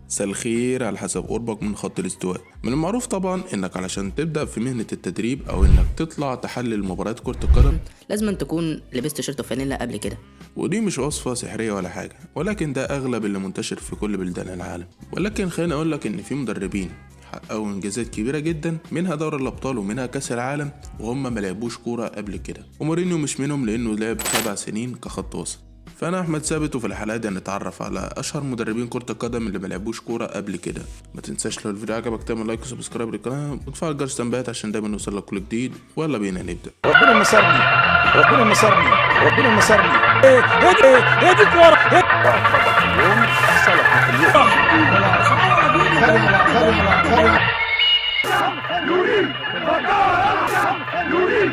مساء الخير على حسب قربك من خط الاستواء. من المعروف طبعا انك علشان تبدأ في مهنة التدريب او انك تطلع تحلل مباريات كرة القدم لازم تكون لبست تيشيرت وفانيلا قبل كده. ودي مش وصفة سحرية ولا حاجة، ولكن ده اغلب اللي منتشر في كل بلدان العالم. ولكن خليني اقول لك ان في مدربين حققوا انجازات كبيرة جدا، منها دوري الابطال ومنها كاس العالم، وهم ما لعبوش كورة قبل كده. ومورينيو مش منهم لانه لعب 7 سنين كخط وسط. فانا احمد ثابت، وفي الحلقه دي هنتعرف على اشهر مدربين كره القدم اللي ما لعبوش كوره قبل كده. ما تنساش لو الفيديو عجبك تعمل لايك وسبسكرايب للقناه وتفعل جرس التنبيهات عشان دايما يوصلك كل جديد. ويلا بينا نبدا. ربنا مسرني ربنا مسرني ربنا مسرني. هي دي كوره. اليوم سلطة اليوم. يريد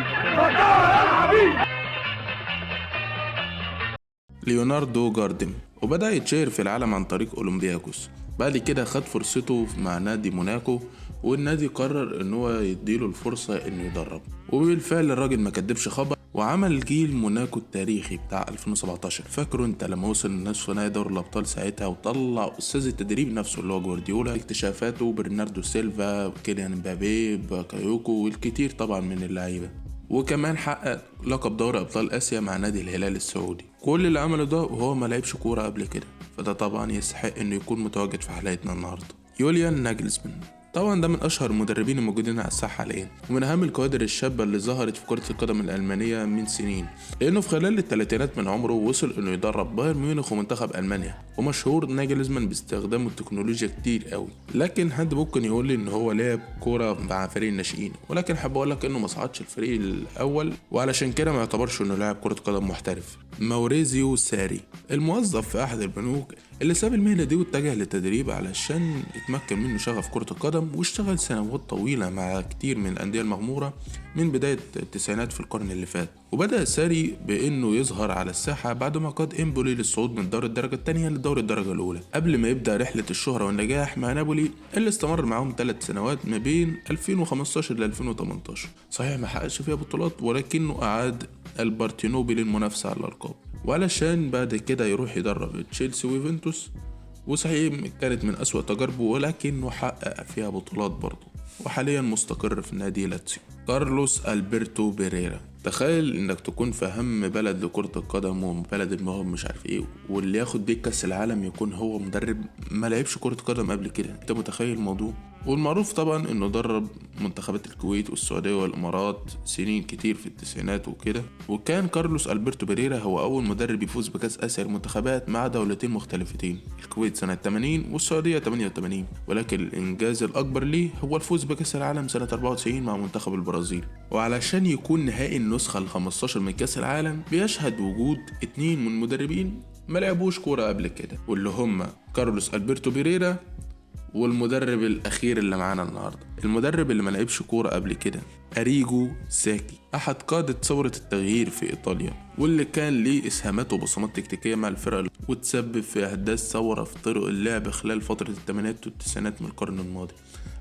ليوناردو جارديم، وبدأ يتشهر في العالم عن طريق أولمبياكوس. بعد كده خد فرصته مع نادي موناكو، والنادي قرر ان هو يديله الفرصة انه يدرب، وبالفعل الراجل ما كدبش خبر وعمل جيل موناكو التاريخي بتاع 2017. فاكره انت لما وصل نصف نهائي دوري الابطال ساعتها وطلع استاذ التدريب نفسه اللي هو جوارديولا، اكتشافاته برناردو سيلفا وكيليان مبابي باكايوكو والكتير طبعا من اللعيبة، وكمان حقق لقب دوري ابطال اسيا مع نادي الهلال السعودي. كل اللي عمله ده وهو ما لعبش كوره قبل كده، فده طبعا يستحق انه يكون متواجد في حلقتنا النهارده. يوليان ناجلزمان طبعا ده من اشهر المدربين الموجودين على الساحه حاليا، ومن اهم الكوادر الشابه اللي ظهرت في كره القدم الالمانيه من سنين، لانه في خلال الثلاثينات من عمره وصل انه يدرب بايرن ميونخ ومنتخب المانيا. ومشهور ناجلزمان باستخدامه التكنولوجيا كتير قوي. لكن حد ممكن يقول لي ان هو لعب كوره مع فريق الناشئين، ولكن حابب اقول لك انه ما صعدش الفريق الاول، وعلشان كده ما يعتبرش انه لاعب كره قدم محترف. موريزيو ساري، الموظف في احد البنوك اللي ساب المهنة دي واتجه للتدريب علشان يتمكن منه شغف كرة القدم، واشتغل سنوات طويلة مع كتير من الأندية المغمورة من بداية التسعينات في القرن اللي فات. وبدأ ساري بأنه يظهر على الساحة بعد ما قاد إمبولي للصعود من دوري الدرجة الثانية لدوري الدرجة الأولى، قبل ما يبدأ رحلة الشهرة والنجاح مع نابولي اللي استمر معاهم 3 سنوات ما بين 2015 ل 2018. صحيح ما حققش فيها بطولات، ولكنه أعاد البارتينوبي للمنافسة على الألقاب، وعلشان بعد كده يروح يدرب تشيلسي ويوفنتوس. وصحيح كانت من أسوأ تجاربه، ولكنه حقق فيها بطولات برضه، وحاليا مستقر في نادي لاتسيو. كارلوس ألبرتو بيريرا، تخيل انك تكون في اهم بلد لكرة القدم وبلد المواهب مش عارف ايه، واللي ياخد بيك كاس العالم يكون هو مدرب ما لعبش كرة قدم قبل كده. انت متخيل الموضوع؟ والمعروف طبعا انه درب منتخبات الكويت والسعودية والامارات سنين كتير في التسعينات وكده. وكان كارلوس ألبرتو بيريرا هو اول مدرب يفوز بكاس اسيا المنتخبات مع دولتين مختلفتين، الكويت سنة 80 والسعودية 88. ولكن الانجاز الاكبر ليه هو الفوز بكاس العالم سنة 94 مع منتخب البرازيل. وعلشان يكون نهائي النسخة ال15 من كاس العالم بيشهد وجود 2 من المدربين ما لعبوش كورة قبل كده، واللي هم كارلوس ألبرتو بيريرا والمدرب الأخير اللي معانا النهاردة، المدرب اللي ما لعبش كورة قبل كده، أريجو ساكي، أحد قادة ثورة التغيير في إيطاليا، واللي كان ليه إسهامات وبصمات تكتيكية مع الفرق، وتسبب في أحداث ثورة في طرق اللعب خلال فترة الثمانينات والتسعينات من القرن الماضي.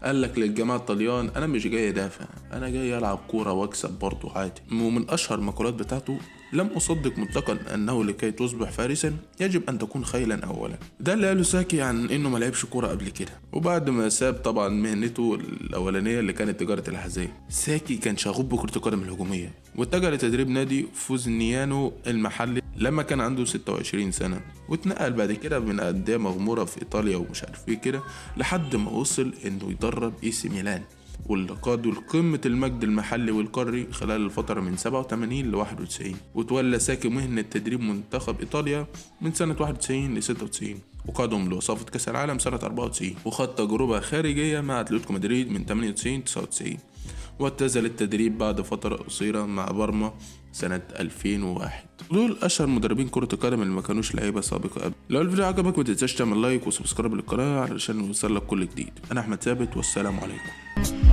قال لك للجماعة الطليان أنا مش جاي أدافع، أنا جاي ألعب كورة وأكسب برضه عادي. ومن أشهر المقولات بتاعته لم أصدق مطلقا أنه لكي تصبح فارسا يجب أن تكون خيلا أولا. ده اللي قاله ساكي عن إنه ما لعبش كورة قبل كده. وبعد ما ساب طبعا مهنته الأولانية اللي كانت تجارة الأحذية، ساكي كان شغوف بكرة القدم الهجومية، واتجه لتدريب نادي فوزنيانو المحلي لما كان عنده 26 سنة، واتنقل بعد كده من أندية مغمورة في إيطاليا ومش عارف ايه كده، لحد ما وصل إنه يدرب إي سي ميلان، واللي قادوا لقمة المجد المحلي والقاري خلال الفترة من 87 ل 91. وتولى ساكي مهنة تدريب منتخب إيطاليا من سنة 91 ل 96، وقادهم لوصافة كأس العالم سنة 94، وخد تجربة خارجية مع أتلتيكو مدريد من 98 99، واعتزل التدريب بعد فترة قصيرة مع بارما سنة 2001. دول أشهر مدربين كرة القدم اللي ما كانوش لعيبة سابقة قبل. لو الفيديو عجبك ما تنساش تعمل لايك وسبسكرايب للقناة علشان يوصلك كل جديد. أنا أحمد ثابت، والسلام عليكم.